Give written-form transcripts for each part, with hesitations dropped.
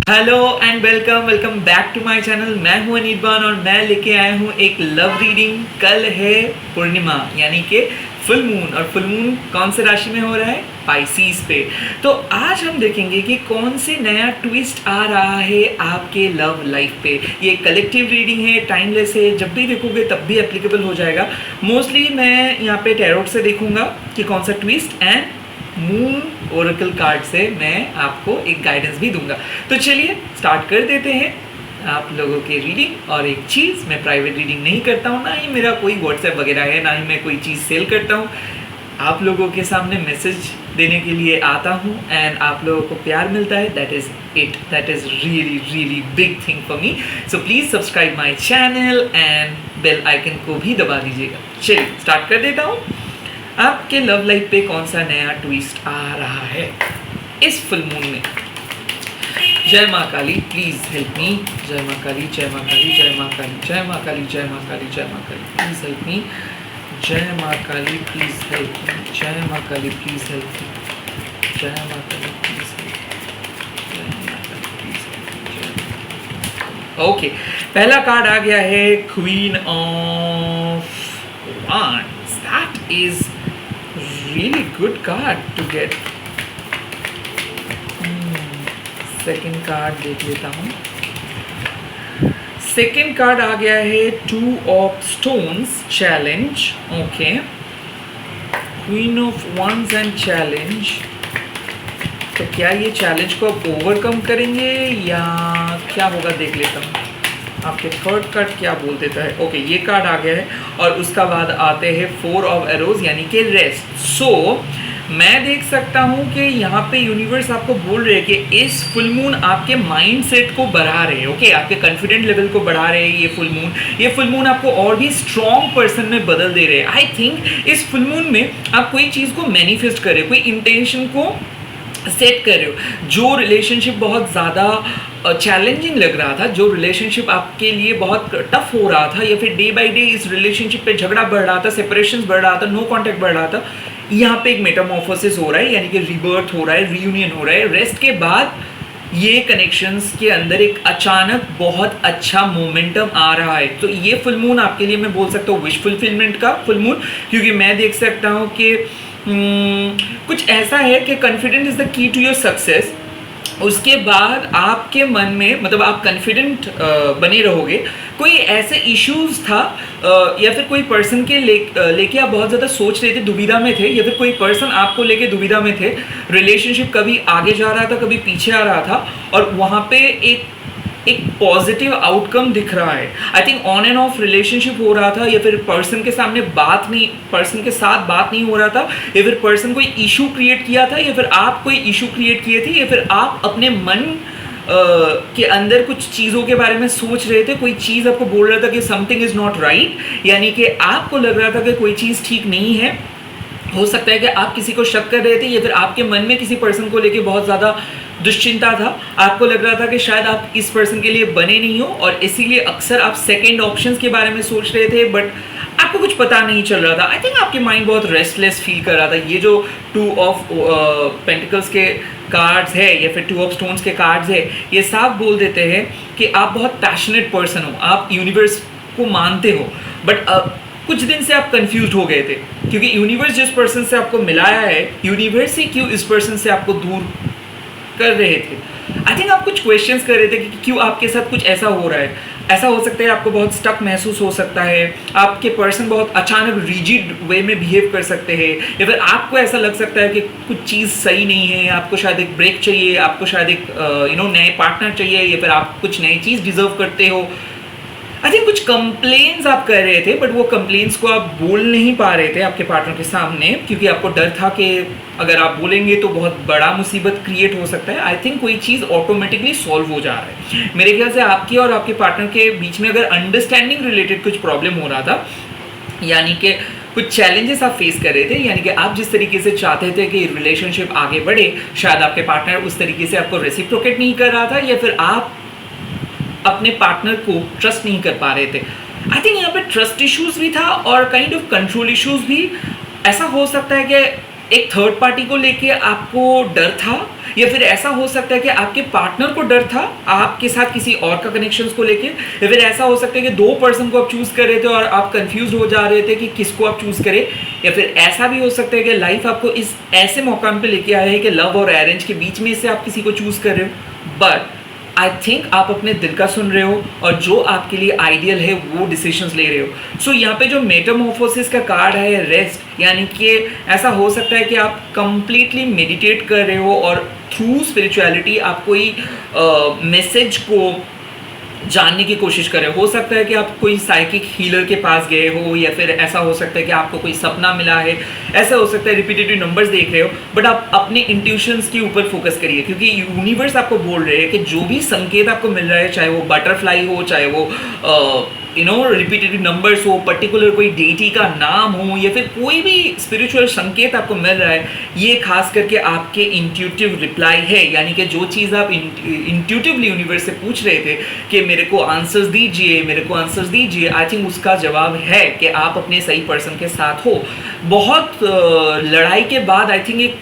Hello and welcome welcome back to my channel. मैं हूं अनिर्बान और मैं लेके आया हूं एक लव रीडिंग। कल है पूर्णिमा यानी कि फुल मून, और फुल मून कौन से राशि में हो रहा है? पाइसीज पे। तो आज हम देखेंगे कि कौन से नया ट्विस्ट आ रहा है आपके लव लाइफ पे। ये कलेक्टिव रीडिंग है, टाइमलेस है, जब भी देखोगे तब भी एप्लीकेबल हो जाएगा। मोस्टली मैं यहाँ पे टैरोट से देखूंगा कि कौन सा twist, and moon Oracle card से मैं आपको एक गाइडेंस भी दूंगा। तो चलिए स्टार्ट कर देते हैं आप लोगों के रीडिंग। और एक चीज़, मैं प्राइवेट रीडिंग नहीं करता हूँ, ना ही मेरा कोई व्हाट्सएप वगैरह है, ना ही मैं कोई चीज़ सेल करता हूँ। आप लोगों के सामने मैसेज देने के लिए आता हूँ एंड आप लोगों को प्यार मिलता है। That is it, that is really really big thing for me. So please subscribe my channel and bell icon को भी दबा दीजिएगा। चलिए स्टार्ट कर देता हूँ। आपके लव लाइफ पे कौन सा नया ट्विस्ट आ रहा है इस फुल मून में? जय माँ काली, प्लीज हेल्प मी। जय माँ काली, जय माँ काली, जय माँ काली, जय माँ काली, जय माँ काली, जय माँ काली, प्लीज हेल्प मी। जय माँ काली, प्लीज हेल्प मी। जय माँ काली, प्लीज हेल्प मी। जय माँ काली, प्लीज हेल्प। ओके, पहला कार्ड आ गया है queen of wands. That is really good card to get. Second card देख लेता हूँ। सेकेंड कार्ड आ गया है two of stones, challenge. Okay, queen of wands and challenge. तो क्या ये चैलेंज को आप ओवरकम करेंगे या क्या होगा, देख लेता हूँ आपके थर्ड कार्ड क्या बोल देता है। ओके, ये कार्ड आ गया है और उसका बाद आते हैं फोर ऑफ एरोज यानी कि रेस्ट। सो मैं देख सकता हूँ कि यहाँ पे यूनिवर्स आपको बोल रहे हैं कि इस फुल मून आपके माइंड सेट को बढ़ा रहे हैं। ओके, आपके कॉन्फिडेंट लेवल को बढ़ा रहे हैं। ये फुल मून आपको और भी स्ट्रॉन्ग पर्सन में बदल दे रहे हैं। आई थिंक इस फुल मून में आप कोई चीज़ को मैनिफेस्ट कर रहे हो, कोई इंटेंशन को सेट कर रहे हो। जो रिलेशनशिप बहुत ज़्यादा चैलेंजिंग लग रहा था, जो रिलेशनशिप आपके लिए बहुत टफ हो रहा था, या फिर डे बाय डे इस रिलेशनशिप पे झगड़ा बढ़ रहा था, सेपरेशंस बढ़ रहा था, नो कांटेक्ट बढ़ रहा था, यहाँ पे एक मेटामॉर्फोसिस हो रहा है यानी कि रीबर्थ हो रहा है, रीयूनियन हो रहा है। रेस्ट के बाद ये कनेक्शंस के अंदर एक अचानक बहुत अच्छा मोमेंटम आ रहा है। तो ये फुल मून आपके लिए मैं बोल सकता हूँ विश फुलफिलमेंट का फुल मून, क्योंकि मैं देख सकता हूँ कि कुछ ऐसा है कि confident is the key to your success. उसके बाद आपके मन में, मतलब आप कॉन्फिडेंट बने रहोगे। कोई ऐसे इश्यूज था या फिर कोई पर्सन के लेके आप बहुत ज़्यादा सोच रहे थे, दुविधा में थे, या फिर कोई पर्सन आपको लेके दुविधा में थे। रिलेशनशिप कभी आगे जा रहा था, कभी पीछे आ रहा था, और वहाँ पे एक पॉजिटिव आउटकम दिख रहा है। I think on end of relationship हो रहा था, या फिर पर्सन के साथ बात नहीं हो रहा था, या फिर पर्सन कोई इशू क्रिएट किया था, या फिर आप कोई इशू क्रिएट किए थे, या फिर आप अपने मन के अंदर कुछ चीज़ों के बारे में सोच रहे थे। कोई चीज़ आपको बोल रहा था कि समथिंग इज़ नॉट राइट, यानी कि आपको लग रहा था कि कोई चीज़ ठीक नहीं है। हो सकता है कि आप किसी को शक कर रहे थे, या फिर आपके मन में किसी पर्सन को लेके बहुत ज़्यादा दुश्चिंता था। आपको लग रहा था कि शायद आप इस पर्सन के लिए बने नहीं हो, और इसीलिए अक्सर आप सेकंड ऑप्शंस के बारे में सोच रहे थे, बट आपको कुछ पता नहीं चल रहा था। आई थिंक आपके माइंड बहुत रेस्टलेस फील कर रहा था। ये जो टू ऑफ पेंटिकल्स के कार्ड्स है या फिर टू ऑफ स्टोन्स के कार्ड्स है, ये साफ बोल देते हैं कि आप बहुत पैशनेट पर्सन हो, आप यूनिवर्स को मानते हो, बट कुछ दिन से आप कंफ्यूज हो गए थे, क्योंकि यूनिवर्स जिस पर्सन से आपको मिलाया है, यूनिवर्स ही क्यों इस पर्सन से आपको दूर कर रहे थे। आई थिंक आप कुछ क्वेश्चंस कर रहे थे कि क्यों आपके साथ कुछ ऐसा हो रहा है। ऐसा हो सकता है आपको बहुत स्टक महसूस हो सकता है, आपके पर्सन बहुत अचानक रिजिड वे में बिहेव कर सकते हैं, या फिर आपको ऐसा लग सकता है कि कुछ चीज़ सही नहीं है, आपको शायद एक ब्रेक चाहिए, आपको शायद एक नए पार्टनर चाहिए, या फिर आप कुछ नई चीज़ डिजर्व करते हो। आई थिंक कुछ कंप्लेन्स आप कर रहे थे, बट वो कंप्लेन्स को आप बोल नहीं पा रहे थे आपके पार्टनर के सामने, क्योंकि आपको डर था कि अगर आप बोलेंगे तो बहुत बड़ा मुसीबत क्रिएट हो सकता है। आई थिंक कोई चीज़ ऑटोमेटिकली सॉल्व हो जा रहा है। मेरे ख्याल से आपकी और आपके पार्टनर के बीच में अगर अंडरस्टैंडिंग रिलेटेड कुछ प्रॉब्लम हो रहा था, यानी कि कुछ चैलेंजेस आप फेस कर रहे थे, यानी कि आप जिस तरीके से चाहते थे कि रिलेशनशिप आगे बढ़े, शायद आपके पार्टनर उस तरीके से आपको रेसिप्रोकेट नहीं कर रहा था, या फिर आप अपने पार्टनर को ट्रस्ट नहीं कर पा रहे थे। आई थिंक यहाँ पे ट्रस्ट इश्यूज भी था और काइंड ऑफ कंट्रोल इश्यूज भी। ऐसा हो सकता है कि एक थर्ड पार्टी को लेके आपको डर था, या फिर ऐसा हो सकता है कि आपके पार्टनर को डर था आपके साथ किसी और का कनेक्शंस को लेके, या फिर ऐसा हो सकता है कि दो पर्सन को आप चूज कर रहे थे और आप कंफ्यूज हो जा रहे थे कि किसको आप चूज करें, या फिर ऐसा भी हो सकता है कि लाइफ आपको इस ऐसे मौका पे लेके आया है कि लव और अरेंज के बीच में से आप किसी को चूज कर रहे हो। बट आई थिंक आप अपने दिल का सुन रहे हो और जो आपके लिए आइडियल है वो डिसीजंस ले रहे हो। सो यहाँ पे जो मेटामॉर्फोसिस का कार्ड है रेस्ट, यानी कि ऐसा हो सकता है कि आप कंप्लीटली मेडिटेट कर रहे हो और थ्रू स्पिरिचुअलिटी आप कोई मैसेज को जानने की कोशिश कर रहे हो सकता है कि आप कोई साइकिक हीलर के पास गए हो, या फिर ऐसा हो सकता है कि आपको कोई सपना मिला है, ऐसा हो सकता है रिपीटेटिव नंबर्स देख रहे हो, बट आप अपने इंट्यूशंस के ऊपर फोकस करिए, क्योंकि यूनिवर्स आपको बोल रहे हैं कि जो भी संकेत आपको मिल रहा है, चाहे वो बटरफ्लाई हो, चाहे वो रिपीटेटिव नंबर्स हो, पर्टिकुलर कोई डेटी का नाम हो, या फिर कोई भी स्पिरिचुअल संकेत आपको मिल रहा है, ये खास करके आपके इंट्यूटिव रिप्लाई है, यानी कि जो चीज़ आप इंट्यूटिवली यूनिवर्स से पूछ रहे थे कि मेरे को आंसर्स दीजिए, मेरे को आंसर्स दीजिए, आई थिंक उसका जवाब है कि आप अपने सही पर्सन के साथ हो। बहुत लड़ाई के बाद आई थिंक एक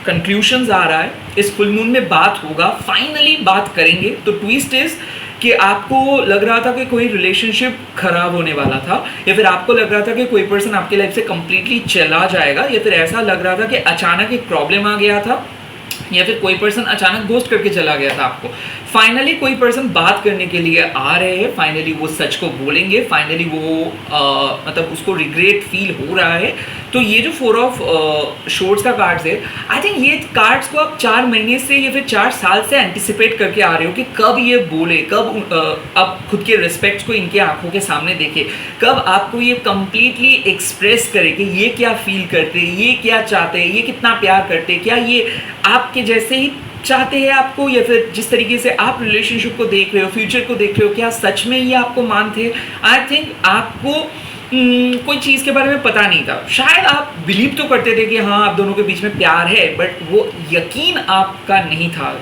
कंक्लूशंस आ रहा है, इस फुल मून में बात होगा, फाइनली बात करेंगे। तो ट्विस्ट इज कि आपको लग रहा था कि कोई रिलेशनशिप खराब होने वाला था, या फिर आपको लग रहा था कि कोई पर्सन आपके लाइफ से कंप्लीटली चला जाएगा, या फिर ऐसा लग रहा था कि अचानक एक प्रॉब्लम आ गया था, या फिर कोई पर्सन अचानक घोस्ट करके चला गया था आपको। फाइनली कोई पर्सन बात करने के लिए आ रहे हैं, फाइनली वो सच को बोलेंगे, फाइनली वो मतलब उसको रिग्रेट फील हो रहा है। तो ये जो 4 ऑफ शोर्ट्स का कार्ड्स है, आई थिंक ये कार्ड्स को आप 4 महीने से या फिर 4 साल से एंटिसिपेट करके आ रहे हो कि कब ये बोले, कब आप खुद के रिस्पेक्ट्स को इनके आंखों के सामने देखे, कब आपको ये कंप्लीटली एक्सप्रेस करे कि ये क्या फील करते, ये क्या चाहते हैं, ये कितना प्यार करते, क्या ये आपके जैसे ही चाहते हैं आपको, या फिर जिस तरीके से आप रिलेशनशिप को देख रहे हो, फ्यूचर को देख रहे हो, क्या सच में ये आपको मानते। आई थिंक आपको कोई चीज़ के बारे में पता नहीं था, शायद आप बिलीव तो करते थे कि हाँ आप दोनों के बीच में प्यार है, बट वो यकीन आपका नहीं था।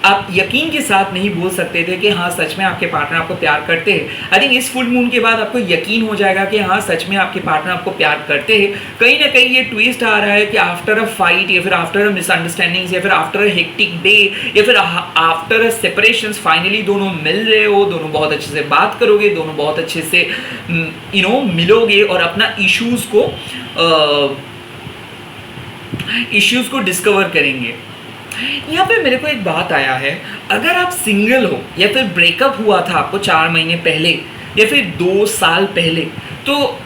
आप यकीन के साथ नहीं बोल सकते थे कि हाँ सच में आपके पार्टनर आपको प्यार करते हैं। आई थिंक इस फुल मून के बाद आपको यकीन हो जाएगा कि हाँ सच में आपके पार्टनर आपको प्यार करते हैं। कहीं ना कहीं ये ट्विस्ट आ रहा है कि आफ्टर अ फाइट, या फिर आफ्टर अ मिसअंडरस्टैंडिंग्स, या फिर आफ्टर अ हेक्टिक डे, या फिर आफ्टर अ सेपरेशंस, फाइनली दोनों मिल रहे हो, दोनों बहुत अच्छे से बात करोगे, दोनों बहुत अच्छे से मिलोगे और अपना इश्यूज को डिस्कवर करेंगे। यहाँ पे मेरे को एक बात आया है, अगर आप सिंगल हो या फिर ब्रेकअप हुआ था आपको 4 महीने पहले या फिर 2 साल पहले, तो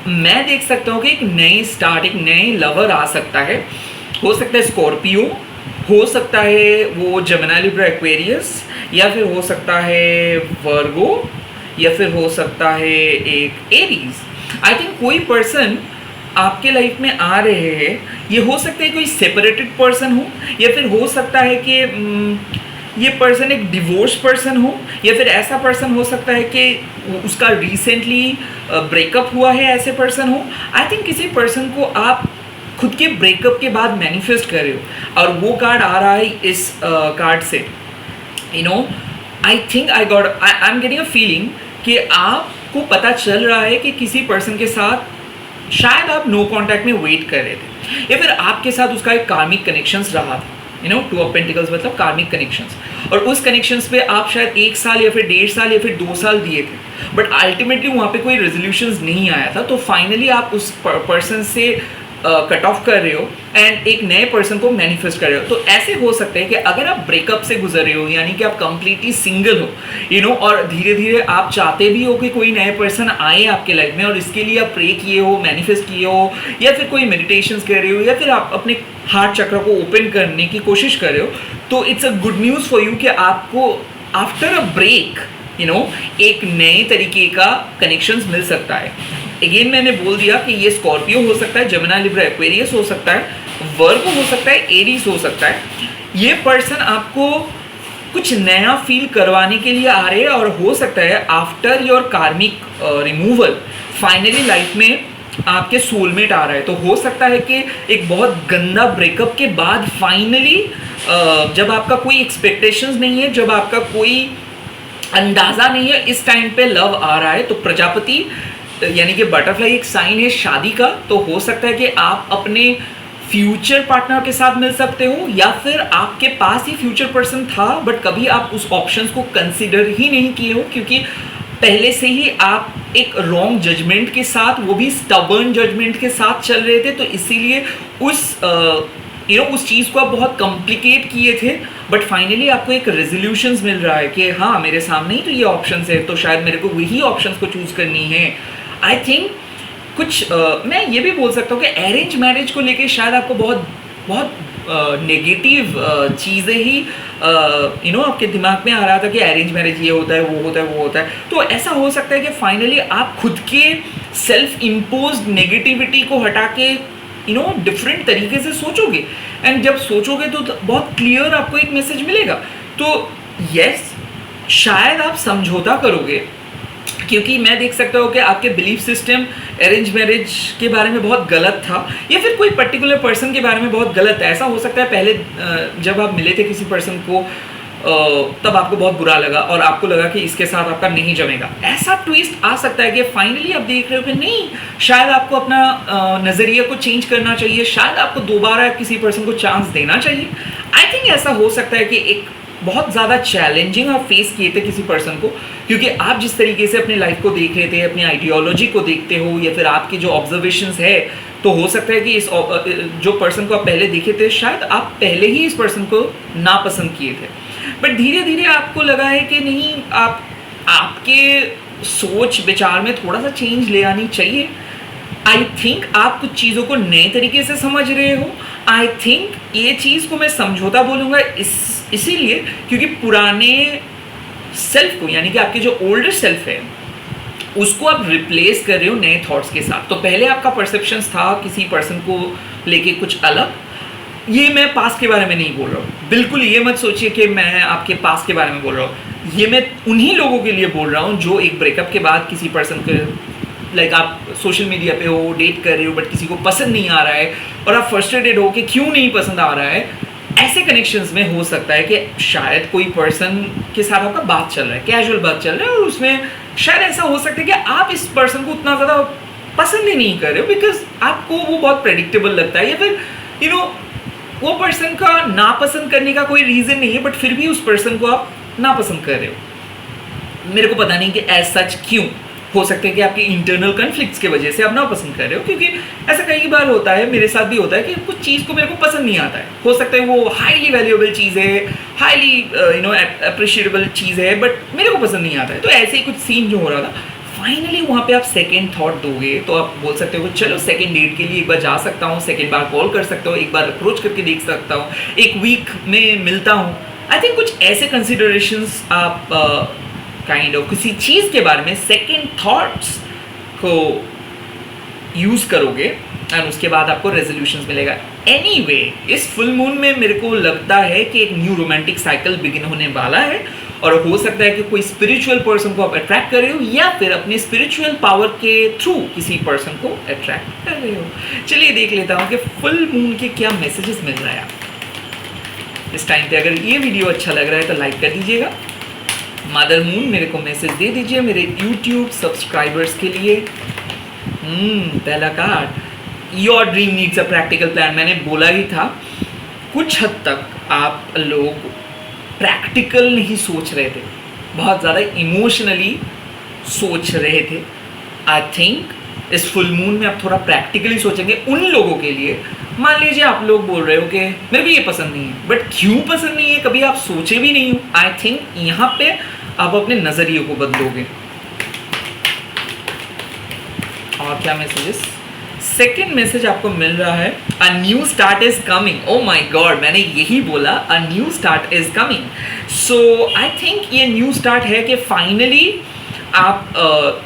मैं देख सकता हूँ कि एक नई स्टार्ट, एक नए लवर आ सकता है। हो सकता है स्कॉर्पियो, हो सकता है वो जेमिनी, लिब्रा, एक्वेरियस, या फिर हो सकता है वर्गो, या फिर हो सकता है एक एरीज। आई थिंक कोई पर्सन आपके लाइफ में आ रहे हैं, ये हो सकता है कोई सेपरेटेड पर्सन हो, या फिर हो सकता है कि ये पर्सन एक डिवोर्स पर्सन हो, या फिर ऐसा पर्सन हो सकता है कि उसका रिसेंटली ब्रेकअप हुआ है, ऐसे पर्सन हो। आई थिंक किसी पर्सन को आप खुद के ब्रेकअप के बाद मैनिफेस्ट कर रहे हो, और वो कार्ड आ रहा है इस कार्ड से। I think I am getting a feeling कि आपको पता चल रहा है कि किसी पर्सन के साथ शायद आप नो कांटेक्ट में वेट कर रहे थे, या फिर आपके साथ उसका एक कार्मिक कनेक्शंस रहा था। 2 ऑफ पेंटिकल्स मतलब कार्मिक कनेक्शंस, और उस कनेक्शंस पे आप शायद 1 साल या फिर 1.5 साल या फिर 2 साल दिए थे, बट अल्टीमेटली वहाँ पे कोई रेजोल्यूशंस नहीं आया था। तो फाइनली आप उस पर्सन से कट ऑफ कर रहे हो एंड एक नए पर्सन को मैनिफेस्ट कर रहे हो। तो ऐसे हो सकता है कि अगर आप ब्रेकअप से गुजर रहे हो, यानी कि आप कंप्लीटली सिंगल हो, और धीरे धीरे आप चाहते भी हो कि कोई नए पर्सन आए आपके लाइफ में, और इसके लिए आप प्रे किए हो, मैनिफेस्ट किए हो, या फिर कोई मेडिटेशंस कर रहे हो, या फिर आप अपने हार्ट चक्र को ओपन करने की कोशिश कर रहे हो, तो it's a good news for you कि आपको आफ्टर अ ब्रेक एक नए तरीके का कनेक्शंस मिल सकता है। अगेन मैंने बोल दिया कि ये स्कॉर्पियो हो सकता है, जेमिनी, लिब्रा, एक्वेरियस हो सकता है, वर्गो हो सकता है, एरीज हो सकता है। ये पर्सन आपको कुछ नया फील करवाने के लिए आ रहे हैं, और हो सकता है आफ्टर योर कार्मिक रिमूवल फाइनली लाइफ में आपके सोलमेट आ रहा है। तो हो सकता है कि एक बहुत गंदा ब्रेकअप के बाद फाइनली जब आपका कोई एक्सपेक्टेशंस नहीं है, जब आपका कोई अंदाज़ा नहीं है, इस टाइम पे लव आ रहा है। तो प्रजापति यानी कि बटरफ्लाई एक साइन है शादी का, तो हो सकता है कि आप अपने फ्यूचर पार्टनर के साथ मिल सकते हो, या फिर आपके पास ही फ्यूचर पर्सन था बट कभी आप उस ऑप्शंस को कंसिडर ही नहीं किए हो, क्योंकि पहले से ही आप एक रॉन्ग जजमेंट के साथ, वो भी स्टबर्न जजमेंट के साथ चल रहे थे, तो इसीलिए उस चीज़ को आप बहुत कॉम्प्लिकेट किए थे। बट फाइनली आपको एक रेजोल्यूशंस मिल रहा है कि हाँ, मेरे सामने ही तो ये ऑप्शंस है, तो शायद मेरे को वही ऑप्शंस को चूज़ करनी है। आई थिंक कुछ मैं ये भी बोल सकता हूँ कि अरेंज मैरिज को लेके शायद आपको बहुत बहुत नेगेटिव चीज़ें ही आपके दिमाग में आ रहा था कि अरेंज मैरिज ये होता है, वो होता है, वो होता है। तो ऐसा हो सकता है कि फाइनली आप खुद के सेल्फ इम्पोज्ड नेगेटिविटी को हटा के डिफरेंट तरीके से सोचोगे, एंड जब सोचोगे तो बहुत क्लियर आपको एक मैसेज मिलेगा। तो यस, शायद आप समझौता करोगे, क्योंकि मैं देख सकता हूँ कि आपके बिलीफ सिस्टम अरेंज मैरिज के बारे में बहुत गलत था, या फिर कोई पर्टिकुलर पर्सन के बारे में बहुत गलत है। ऐसा हो सकता है पहले जब आप मिले थे किसी पर्सन को, तब आपको बहुत बुरा लगा और आपको लगा कि इसके साथ आपका नहीं जमेगा। ऐसा ट्विस्ट आ सकता है कि फाइनली आप देख रहे हो कि नहीं, शायद आपको अपना नज़रिया को चेंज करना चाहिए, शायद आपको दोबारा किसी पर्सन को चांस देना चाहिए। आई थिंक ऐसा हो सकता है कि एक बहुत ज़्यादा चैलेंजिंग आप फेस किए थे किसी पर्सन को, क्योंकि आप जिस तरीके से अपनी लाइफ को देख रहे थे, अपनी आइडियोलॉजी को देखते हो, या फिर आपकी जो ऑब्जर्वेशंस है, तो हो सकता है कि इस जो पर्सन को आप पहले देखे थे, शायद आप पहले ही इस पर्सन को नापसंद किए थे। बट धीरे धीरे आपको लगा है कि नहीं, आपके सोच विचार में थोड़ा सा चेंज ले आनी चाहिए। आई थिंक आप कुछ चीज़ों को नए तरीके से समझ रहे हो। आई थिंक ये चीज़ को मैं समझौता बोलूँगा इसीलिए क्योंकि पुराने सेल्फ को, यानी कि आपके जो ओल्डर सेल्फ है, उसको आप रिप्लेस कर रहे हो नए थॉट्स के साथ। तो पहले आपका परसेप्शंस था किसी पर्सन को लेके कुछ अलग। ये मैं पास्ट के बारे में नहीं बोल रहा हूँ, बिल्कुल ये मत सोचिए कि मैं आपके पास्ट के बारे में बोल रहा हूँ। ये मैं उन्हीं लोगों के लिए बोल रहा हूँ जो एक ब्रेकअप के बाद किसी पर्सन के, लाइक आप सोशल मीडिया पे हो, डेट कर रहे हो, बट किसी को पसंद नहीं आ रहा है और आप फ्रस्ट्रेटेड हो कि क्यों नहीं पसंद आ रहा है। ऐसे कनेक्शंस में हो सकता है कि शायद कोई पर्सन के साथ आपका बात चल रहा है, कैजुअल बात चल रहा है, और उसमें शायद ऐसा हो सकता है कि आप इस पर्सन को उतना ज़्यादा पसंद ही नहीं कर रहे हो, बिकॉज आपको वो बहुत प्रेडिक्टेबल लगता है, या फिर वो पर्सन का नापसंद करने का कोई रीज़न नहीं है, बट फिर भी उस पर्सन को आप नापसंद कर रहे हो। मेरे को पता नहीं कि एज सच क्यों, हो सकता है कि आपके इंटरनल कन्फ्लिक्ट्स की वजह से आप नापसंद कर रहे हो, क्योंकि ऐसा कई बार होता है, मेरे साथ भी होता है कि कुछ चीज़ को मेरे को पसंद नहीं आता है। हो सकता है वो हाईली वैल्यूएबल चीज़ है, हाईली अप्रिशिएटेबल चीज़ है, बट मेरे को पसंद नहीं आता है। तो ऐसे ही कुछ सीन जो हो रहा था, फाइनली वहाँ पे आप सेकेंड थॉट दोगे तो आप बोल सकते हो चलो सेकेंड डेट के लिए एक बार जा सकता हूँ, सेकेंड बार कॉल कर सकता हूँ, एक बार अप्रोच करके देख सकता हूँ, एक वीक में मिलता हूँ। आई थिंक कुछ ऐसे कंसिडरेशंस आप काइंड ऑफ किसी चीज़ के बारे में सेकेंड थॉट्स को यूज़ करोगे एंड उसके बाद आपको रेजोल्यूशंस मिलेगा। एनीवे, इस फुल मून में मेरे को लगता है कि एक न्यू रोमांटिक साइकिल बिगिन होने वाला है, और हो सकता है कि कोई स्पिरिचुअल पर्सन को आप अट्रैक्ट कर रहे हो, या फिर अपने स्पिरिचुअल पावर के थ्रू किसी पर्सन को अट्रैक्ट कर रहे हो। चलिए देख लेता हूँ कि फुल मून के क्या मैसेजेस मिल रहा है इस टाइम पे। अगर ये वीडियो अच्छा लग रहा है तो लाइक कर दीजिएगा। मदर मून मेरे को मैसेज दे दीजिए मेरे यूट्यूब सब्सक्राइबर्स के लिए। पहला card, your dream needs a practical plan. मैंने बोला ही था, कुछ हद तक आप लोग प्रैक्टिकल नहीं सोच रहे थे, बहुत ज़्यादा इमोशनली सोच रहे थे। आई थिंक इस फुल मून में आप थोड़ा प्रैक्टिकली सोचेंगे उन लोगों के लिए। मान लीजिए आप लोग बोल रहे हो कि मेरे को ये पसंद नहीं है, बट क्यों पसंद नहीं है कभी आप सोचे भी नहीं हो। आई थिंक यहाँ पे आप अपने नज़रिए को बदलोगे। और क्या मैसेजेस? सेकेंड मैसेज आपको मिल रहा है, a new start is coming. Oh my god, मैंने यही बोला, a new start is coming. So I think ये न्यू स्टार्ट है कि फाइनली आप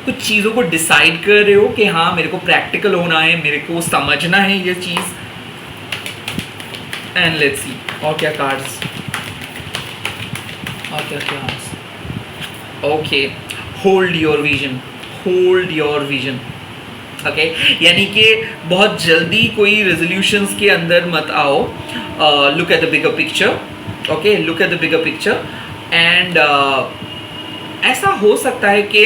कुछ चीज़ों को डिसाइड कर रहे हो कि हाँ मेरे को प्रैक्टिकल होना है, मेरे को समझना है ये चीज़। एंड लेट्स सी और क्या कार्ड्स, और क्या cards. Okay, hold your vision, hold your vision. Okay, यानी कि बहुत जल्दी कोई रेजोल्यूशंस के अंदर मत आओ। Look at the bigger picture. Okay, look at the bigger picture. And ऐसा हो सकता है कि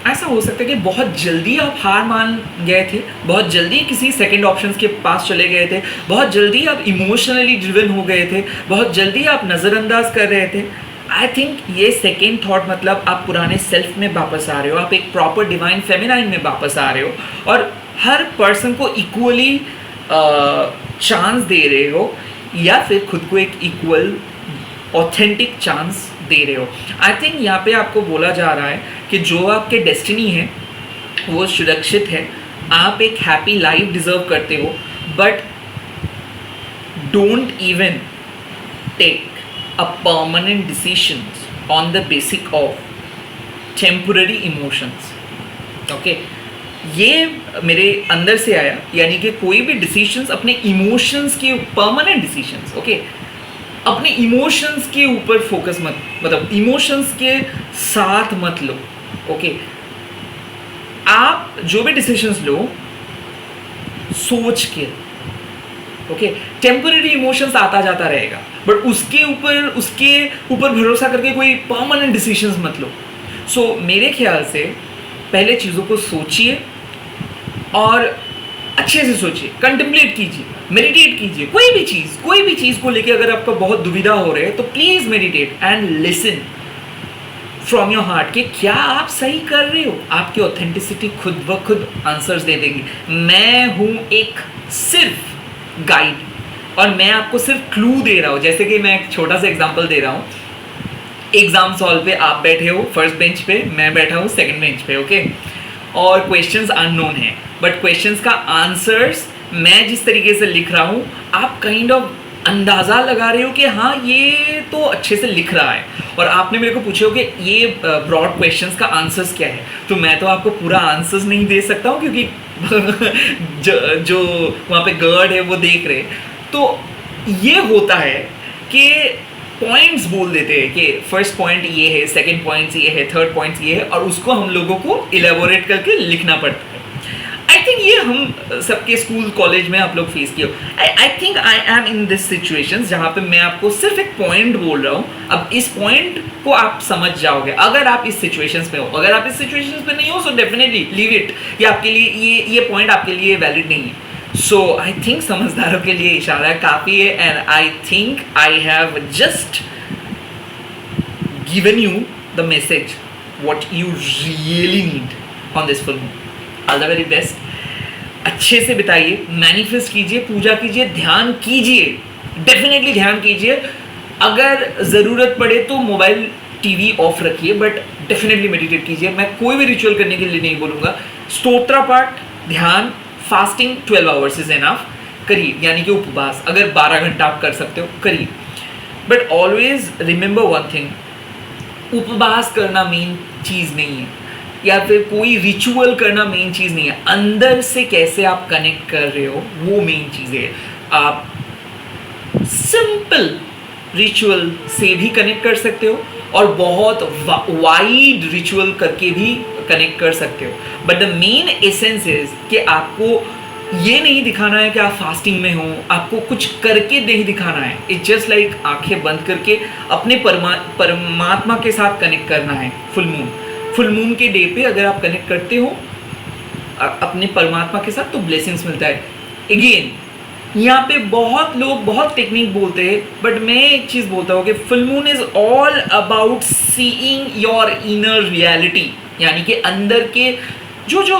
ऐसा हो सकता है कि बहुत जल्दी आप हार मान गए थे, बहुत जल्दी किसी सेकंड ऑप्शंस के पास चले गए थे, बहुत जल्दी आप इमोशनली ड्रिवन हो गए थे, बहुत जल्दी आप नज़रअंदाज कर रहे थे। आई थिंक ये सेकेंड थॉट मतलब आप पुराने सेल्फ में वापस आ रहे हो, आप एक प्रॉपर डिवाइन फेमिनाइन में वापस आ रहे हो और हर पर्सन को इक्वली चांस दे रहे हो या फिर खुद को एक इक्वल ऑथेंटिक चांस दे रहे हो। आई थिंक यहाँ पे आपको बोला जा रहा है कि जो आपके डेस्टिनी है वो सुरक्षित है, आप एक हैप्पी लाइफ डिजर्व करते हो, but don't even take a permanent decisions on the basic of temporary emotions. Okay, ये मेरे अंदर से आया, यानी कि कोई भी डिसीशंस अपने इमोशंस के परमानेंट डिसीशंस, ओके, अपने इमोशंस के ऊपर फोकस मत, मतलब इमोशंस के साथ मत लो। ओके, आप जो भी डिसीशंस लो सोच के, ओके, टेम्पररी इमोशंस आता जाता रहेगा, बट उसके ऊपर भरोसा करके कोई परमानेंट डिसीजंस मत लो। सो मेरे ख्याल से पहले चीज़ों को सोचिए और अच्छे से सोचिए, कंटेम्पलेट कीजिए, मेडिटेट कीजिए। कोई भी चीज़ को लेके अगर आपको बहुत दुविधा हो रही है तो please meditate and listen from your heart कि क्या आप सही कर रहे हो। आपकी ऑथेंटिसिटी खुद ब खुद आंसर्स दे देंगी। मैं हूँ एक सिर्फ गाइड और मैं आपको सिर्फ क्लू दे रहा हूँ। जैसे कि मैं एक छोटा सा एग्जांपल दे रहा हूँ, एग्जाम सॉल्व पे आप बैठे हो फर्स्ट बेंच पे, मैं बैठा हूँ सेकंड बेंच पे, ओके, और क्वेश्चंस अननोन है, बट क्वेश्चंस का आंसर्स मैं जिस तरीके से लिख रहा हूँ आप काइंड ऑफ अंदाज़ा लगा रहे हो कि हाँ ये तो अच्छे से लिख रहा है, और आपने मेरे को पूछे हो कि ये ब्रॉड क्वेश्चंस का आंसर्स क्या है, तो मैं तो आपको पूरा आंसर्स नहीं दे सकता हूँ क्योंकि जो वहाँ पे गर्ड है वो देख रहे। तो ये होता है कि पॉइंट्स बोल देते हैं कि फर्स्ट पॉइंट ये है, सेकंड पॉइंट ये है, थर्ड पॉइंट ये है, और उसको हम लोगों को इलेबोरेट करके लिखना पड़ता है। आई थिंक ये हम सबके स्कूल कॉलेज में आप लोग फेस किए हो। I think I am in this situation जहाँ पे मैं आपको सिर्फ एक पॉइंट बोल रहा हूँ। अब इस पॉइंट को आप समझ जाओगे अगर आप इस सिचुएशंस में हो। अगर आप इस सिचुएशंस में नहीं हो सो डेफिनेटली लीव इट, ये आपके लिए ये पॉइंट आपके लिए वैलिड नहीं है। सो आई थिंक समझदारों के लिए इशारा काफ़ी है, and I think I have just given you the message what you really need on this film. All the very best. अच्छे से बिताइए, मैनिफेस्ट कीजिए, पूजा कीजिए, ध्यान कीजिए, डेफिनेटली ध्यान कीजिए। अगर ज़रूरत पड़े तो मोबाइल टीवी ऑफ रखिए, बट डेफिनेटली मेडिटेट कीजिए। मैं कोई भी रिचुअल करने के लिए नहीं बोलूँगा। स्तोत्र पाठ, ध्यान, फास्टिंग 12 आवर्स इज एनफ करिए, यानी कि उपवास अगर 12 घंटा आप कर सकते हो करिए। But always remember one thing, उपवास करना मेन चीज़ नहीं है, या फिर कोई रिचुअल करना मेन चीज़ नहीं है। अंदर से कैसे आप कनेक्ट कर रहे हो वो मेन चीज़ है। आप सिंपल रिचुअल से भी कनेक्ट कर सकते हो और बहुत वाइड रिचुअल करके भी कनेक्ट कर सकते हो, but the main essence is कि आपको ये नहीं दिखाना है कि आप फास्टिंग में हो, आपको कुछ करके नहीं दिखाना है। इट्स जस्ट लाइक आंखें बंद करके अपने परमात्मा के साथ कनेक्ट करना है। फुल मून के डे पे अगर आप कनेक्ट करते हो अपने परमात्मा के साथ तो ब्लेसिंग्स मिलता है। अगेन यहाँ पे बहुत लोग बहुत टेक्निक बोलते हैं, बट मैं एक चीज़ बोलता हूँ कि full moon is all about seeing your inner reality, यानी कि अंदर के जो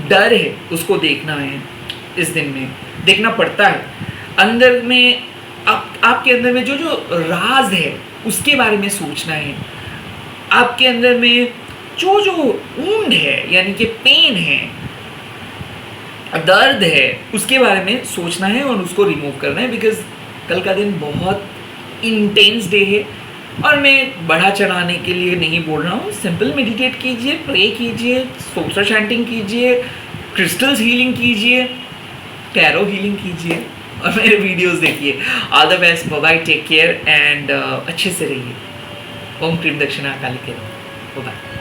डर है उसको देखना है। इस दिन में देखना पड़ता है अंदर में आपके अंदर में जो राज है उसके बारे में सोचना है। आपके अंदर में जो ऊंड है, यानी कि पेन है, दर्द है, उसके बारे में सोचना है और उसको रिमूव करना है। बिकॉज कल का दिन बहुत इंटेंस डे है, और मैं बढ़ा चढ़ाने के लिए नहीं बोल रहा हूँ। सिंपल मेडिटेट कीजिए, प्रे कीजिए, स्तोत्र चैंटिंग कीजिए, क्रिस्टल्स हीलिंग कीजिए, टैरो हीलिंग कीजिए और मेरे वीडियोस देखिए। All the best, bye bye, take care and अच्छे से रहिए। ओम क्रीम दक्षिणा काली के बाय।